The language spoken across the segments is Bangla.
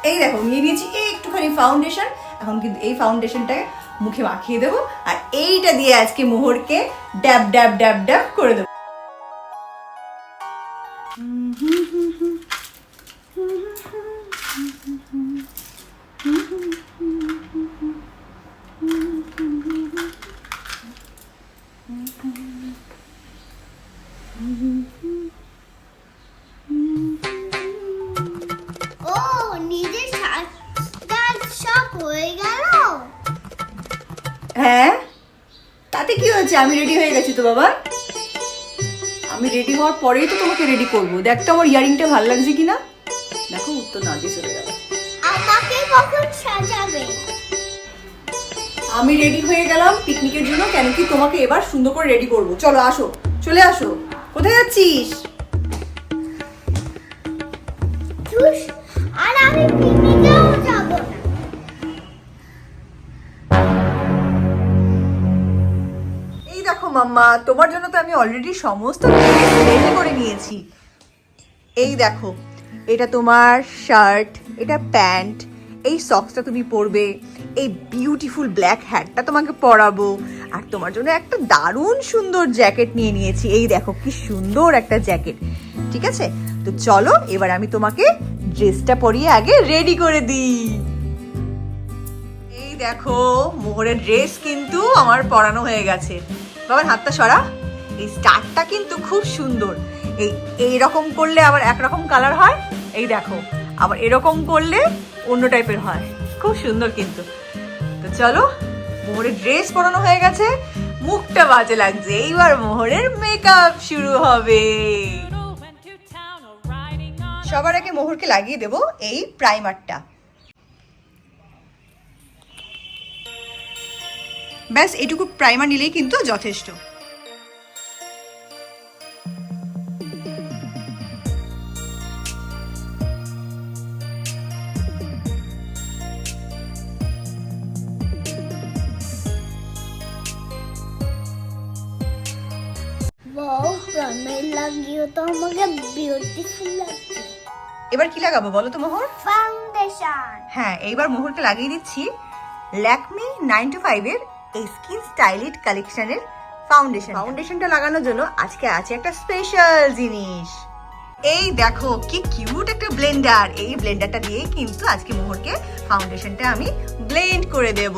এই দেখো নিয়ে নিয়েছি একটুখানি ফাউন্ডেশন। এখন কিন্তু এই ফাউন্ডেশনটাকে মুখে মাখিয়ে দেবো, আর এইটা দিয়ে আজকে মোহরকে ড্যাব ড্যাব ড্যাব ড্যাব করে দেবো। হ্যাঁ, তাতে কি হয়েছে? আমি রেডি হয়ে গেছি তো বাবা। আমি রেডি হওয়ার পরেই তো তোমাকে রেডি করবো। দেখ তো আমার ইয়ারিংটা ভালো লাগছে কিনা। দেখো উত্তর না দিয়ে চলে গেল। আমাকে কখন সাজাবে? আমি রেডি হয়ে গেলাম পিকনিকের জন্য, কেন কি তোমাকে এবার সুন্দর করে রেডি করবো। চলো আসো, চলে আসো। কোথায় যাচ্ছিস? আর আমি পিকনিকেও যাব না। এই দেখো মাম্মা, তোমার জন্য তো আমি অলরেডি সমস্ত রেডি করে নিয়েছি। এই দেখো, এটা তোমার শার্ট, এটা প্যান্ট, এই সক্সটা তুমি পরবে, এই বিউটিফুল ব্ল্যাক হ্যাটটা তোমাকে পরাবো, আর তোমার জন্য একটা দারুণ সুন্দর জ্যাকেট নিয়ে নিয়েছি। এই দেখো কি সুন্দর একটা জ্যাকেট। ঠিক আছে, তো চলো এবার আমি তোমাকে ড্রেসটা পরিয়ে আগে রেডি করে দিই। এই দেখো মোহরের ড্রেস কিন্তু আমার পরানো হয়ে গেছে। বাবার হাতটা সরা। এই স্টারটা কিন্তু খুব সুন্দর। এইরকম করলে আবার একরকম কালার হয়, এই দেখো, আবার এরকম করলে অন্য টাইপের হয়, খুব সুন্দর কিন্তু। তো চলো, মোহরের ড্রেস পরানো হয়ে গেছে, মুখটা বাজে লাগছে, এইবার মোহরের মেকআপ শুরু হবে। সবার আগে মোহরকে লাগিয়ে দেব এই প্রাইমারটা। ব্যাস এটুকু প্রাইমার নিলেই কিন্তু যথেষ্ট। ওয়াও, প্রাইমার লাগিয়ে তো আমাকে বিউটিফুল লাগছে। এবার কি লাগাবো বলো তো মোহর? ফাউন্ডেশন। হ্যাঁ, এইবার মোহরকে লাগিয়ে দিচ্ছি ল্যাকমি 925 এর এই স্কিন স্টাইলিট কালেকশনের ফাউন্ডেশন। ফাউন্ডেশনটা লাগানোর জন্য আজকে আছে একটা স্পেশাল জিনিস। এই দেখো কি কিউট একটা ব্লেন্ডার। এই ব্লেন্ডারটা দিয়ে কিন্তু আজকে মোহরকে ফাউন্ডেশনটা আমি ব্লেন্ড করে দেব।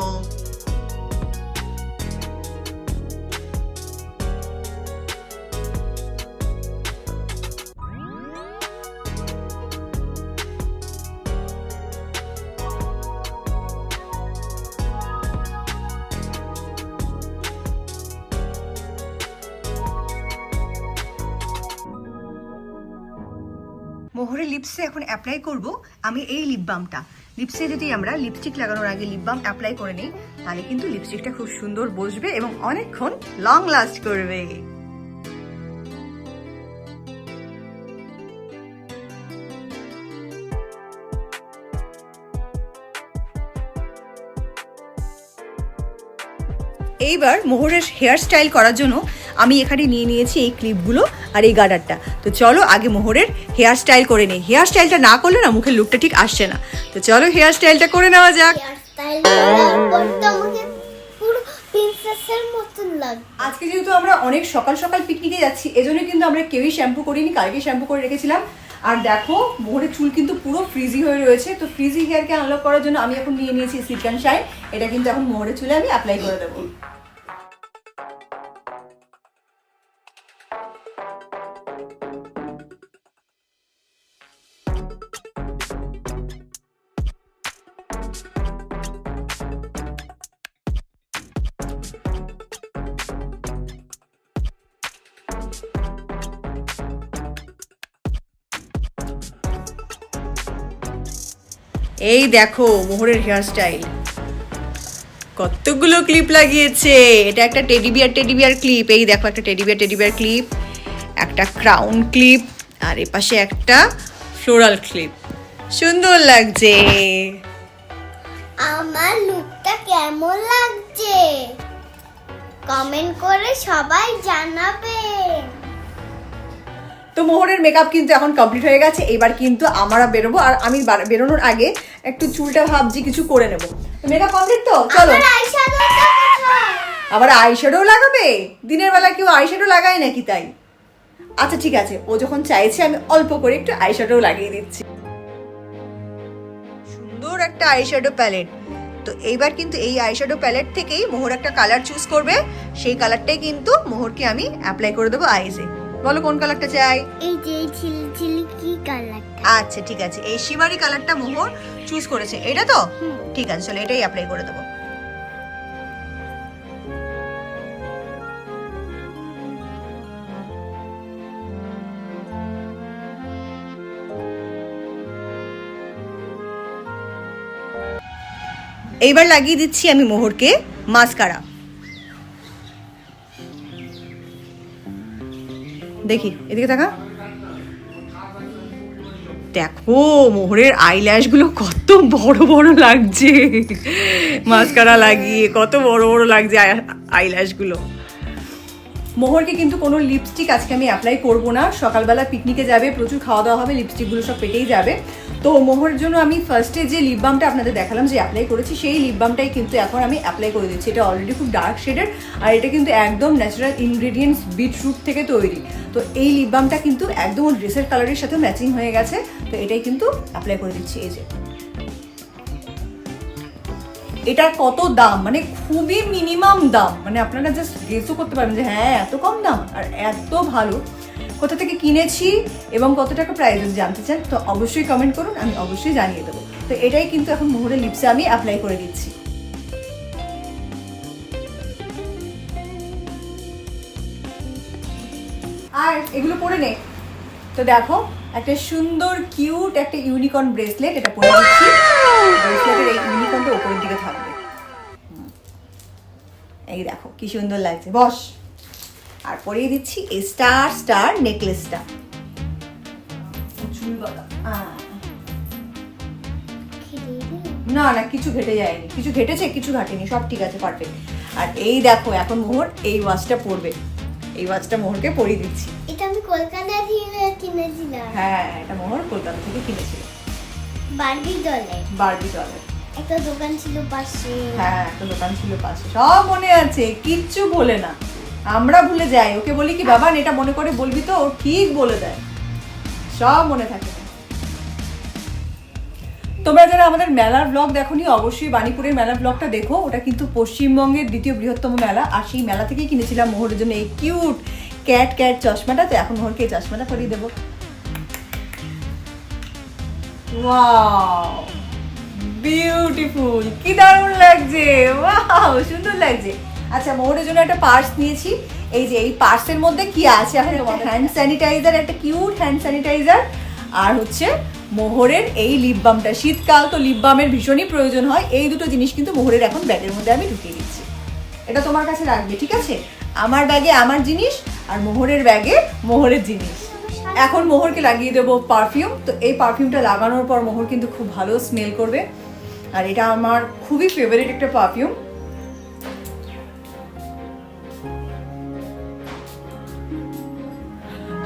মোহরের লিপসে এখন অ্যাপ্লাই করব আমি এই লিপ বামটা। লিপসে যদি আমরা লিপস্টিক লাগানোর আগে লিপ বাম অ্যাপ্লাই করে নিই, তাহলে কিন্তু লিপস্টিকটা খুব সুন্দর বসবে এবং অনেকক্ষণ লং লাস্ট করবে। এইবার মোহরের হেয়ার স্টাইল করার জন্য আমি এখানে নিয়ে নিয়েছি এই ক্লিপগুলো আর এই গার্ডারটা। তো চলো আগে মোহরের হেয়ার স্টাইল করে নিই। হেয়ার স্টাইলটা না করলে না মুখের লুকটা ঠিক আসছে না। তো চলো হেয়ার স্টাইলটা করে নেওয়া যাক। আজকে যেহেতু আমরা অনেক সকাল সকাল পিকনিকে যাচ্ছি, এজন্য কিন্তু আমরা কেউই শ্যাম্পু করিনি, কালকে শ্যাম্পু করে রেখেছিলাম। আর দেখো মোহরের চুল কিন্তু পুরো ফ্রিজি হয়ে রয়েছে। তো ফ্রিজি হেয়ারকে আনলক করার জন্য আমি এখন নিয়ে নিয়েছি সিল্ক অ্যান্ড শাইন। এটা কিন্তু এখন মোহরের চুলে আমি অ্যাপ্লাই করে দেবো। এই দেখো মোহরের হেয়ার স্টাইল, কতগুলো ক্লিপ লাগিয়েছে। এটা একটা টেডি বিয়ার ক্লিপ। এই দেখো একটা টেডি বিয়ার ক্লিপ, একটা ক্রাউন ক্লিপ, আর এপাশে একটা ফ্লোরাল ক্লিপ। সুন্দর লাগছে। আমার লুকটা কেমন লাগছে কমেন্ট করে সবাই জানাবে। তো তো মোহরের মেকআপ কিন্তু এখন কমপ্লিট হয়ে গেছে, এবার কিন্তু আমরা বেরোবো। আর আমি বেরোনোর আগে একটু চুলটা ভাবছি কিছু করে নেবো। তো মেকআপ কমপ্লিট তো, চলো। আবার আইশ্যাডো লাগাবে? দিনের বেলা কেউ আইশ্যাডো লাগায় নাকি তাই? আচ্ছা ঠিক আছে, ও যখন চাইছে আমি অল্প করে একটু আইশ্যাডো লাগিয়ে দিচ্ছি। সুন্দর একটা আইশ্যাডো প্যালেট। তো এইবার কিন্তু এই আইশ্যাডো প্যালেট থেকেই মোহর একটা কালার চুজ করবে, সেই কালারটাই কিন্তু মোহরকে আমি অ্যাপ্লাই করে দেবো আইজে। বলো কোন কালারটা চাই? এই যে চিলি কি কালারটা? আচ্ছা ঠিক আছে, এই শিমারি কালারটা মোহর চুজ করেছে, এটা তো ঠিক আছে, চলো এটাই অ্যাপ্লাই করে দেবো। এইবার লাগিয়ে দিচ্ছি আমি মোহরকে মাস্কারা। দেখি এদিকে থাকা, দেখো মোহরের আইল্যাশ গুলো কত বড় বড় লাগছে, মাস্কারা লাগিয়ে কত বড় বড় লাগছে আইল্যাশ গুলো। মোহরকে কিন্তু কোনো লিপস্টিক আজকে আমি অ্যাপ্লাই করব না, সকালবেলা পিকনিকে যাবে, প্রচুর খাওয়া দাওয়া হবে, লিপস্টিকগুলো সব পেটেই যাবে। তো মোহরের জন্য আমি ফার্স্টে যে লিপ বামটা আপনাদের দেখালাম যে অ্যাপ্লাই করেছি, সেই লিপ বামটাই কিন্তু এখন আমি অ্যাপ্লাই করে দিচ্ছি। এটা অলরেডি খুব ডার্ক শেডের, আর এটা কিন্তু একদম ন্যাচারাল ইনগ্রেডিয়েন্টস বিটরুট থেকে তৈরি। তো এই লিপ বামটা কিন্তু একদম ড্রেসের কালারের সাথে ম্যাচিং হয়ে গেছে, তো এটাই কিন্তু অ্যাপ্লাই করে দিচ্ছি। এই যে এটার কত দাম, মানে খুবই মিনিমাম দাম, মানে আপনারা জাস্ট গেসও করতে পারবেন যে হ্যাঁ এত কম দাম আর এত ভালো। কোথা থেকে কিনেছি এবং কত টাকা প্রাইস জানতে চান তো অবশ্যই কমেন্ট করুন, আমি অবশ্যই জানিয়ে দেবো। তো এটাই কিন্তু এখন মোহরের লিপসে আমি অ্যাপ্লাই করে দিচ্ছি। আর এগুলো পরে নে। তো দেখো একটা সুন্দর কিউট একটা ইউনিকর্ন ব্রেসলেট, এটা পরে দিচ্ছি। ব্রেসলেটের এই ইউনিকর্নটা উপরের দিকে থাকবে, এই দেখো কি সুন্দর লাগছে, বস। আর পরিয়ে দিচ্ছি এই স্টার নেকলেসটা। না না কিছু ঘেটে যায়নি, কিছু ঘেটেছে কিছু ঘাটেনি, সব ঠিক আছে, পারফেক্ট। আর এই দেখো এখন মোহর এই ওয়াচটা পরবে, এই ওয়াচটা মোহরকে পরিয়ে দিচ্ছি। এটা আমি কলকাতা থেকে কিনেছিলাম। হ্যাঁ এটা মোহর কলকাতা থেকে কিনেছিল, বারবি ডলের একটা দোকান ছিল পাশে। হ্যাঁ একটা দোকান ছিল পাশে, সব মনে আছে, কিচ্ছু বলে না। আমরা ভুলে যাই, ওকে বলি কি বাবা এটা মনে করে বলবি তো, ও ঠিক বলে দেয়, সব মনে থাকে। তোমরা যারা আমাদের মেলার ব্লগ দেখোনি অবশ্যই বাণীপুরের মেলার ব্লগটা দেখো, ওটা কিন্তু পশ্চিমবঙ্গের দ্বিতীয় বৃহত্তম মেলা। আর সেই মেলা থেকেই কিনেছিলাম মোহরের জন্য এই কিউট ক্যাট চশমাটা। তো এখন মোহরকে এই চশমাটা পরিয়ে দেবো। ওয়াও বিউটিফুল, কি দারুণ লাগছে, ওয়াও সুন্দর লাগছে। আচ্ছা মোহরের জন্য একটা পার্স নিয়েছি, এই যে এই পার্সের মধ্যে কি আছে, হ্যান্ড স্যানিটাইজার, একটা কিউট হ্যান্ড স্যানিটাইজার, আর হচ্ছে মোহরের এই লিপ বামটা। শীতকাল তো লিপ বামের ভীষণই প্রয়োজন হয়, এই দুটো জিনিস কিন্তু মোহরের এখন ব্যাগের মধ্যে আমি ঢুকিয়ে দিচ্ছি। এটা তোমার কাছে রাখবে, ঠিক আছে? আমার ব্যাগে আমার জিনিস আর মোহরের ব্যাগে মোহরের জিনিস। এখন মোহরকে লাগিয়ে দেবো পারফিউম। তো এই পারফিউমটা লাগানোর পর মোহর কিন্তু খুব ভালো স্মেল করবে, আর এটা আমার খুবই ফেভারিট একটা পারফিউম।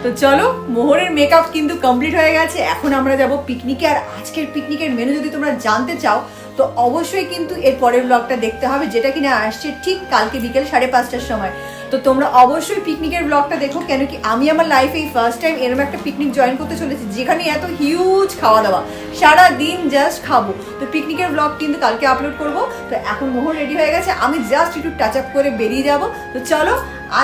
তো চলো মোহরের মেকআপ কিন্তু কমপ্লিট হয়ে গেছে, এখন আমরা যাব পিকনিকে। আর আজকের পিকনিকের মেনু যদি তোমরা জানতে চাও তো অবশ্যই কিন্তু এর পরের ব্লগটা দেখতে হবে, যেটা কিনা আসছে ঠিক কালকে বিকেল 5:30টার সময়। তো তোমরা অবশ্যই পিকনিকের ব্লগটা দেখো, কেন কি আমি আমার লাইফে এই ফার্স্ট টাইম এরকম একটা পিকনিক জয়েন করতে চলেছি যেখানে এত হিউজ খাওয়া দাওয়া, সারা দিন জাস্ট খাবো। তো পিকনিকের ব্লগ কিন্তু কালকে আপলোড করব। তো এখন মোহর রেডি হয়ে গেছে, আমি জাস্ট একটু টাচ আপ করে বেরিয়ে যাব। তো চলো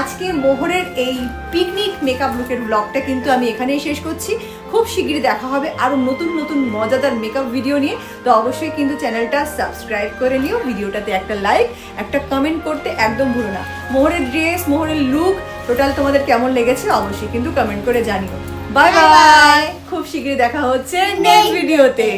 আজকে মোহরের এই পিকনিক মেকআপ লুকের ব্লগটা কিন্তু আমি এখানেই শেষ করছি। খুব শীঘ্রই দেখা হবে আরো নতুন নতুন মজাদার মেকআপ ভিডিও নিয়ে। তো অবশ্যই কিন্তু চ্যানেলটা সাবস্ক্রাইব করে নিও, ভিডিওটাতে একটা লাইক একটা কমেন্ট করতে একদম ভুলো না। মোহরের ড্রেস মোহরের লুক টোটাল তোমাদের কেমন লেগেছে অবশ্যই কিন্তু কমেন্ট করে জানিও। বাই বাই, খুব শীঘ্রই দেখা হচ্ছে নেক্সট ভিডিওতে।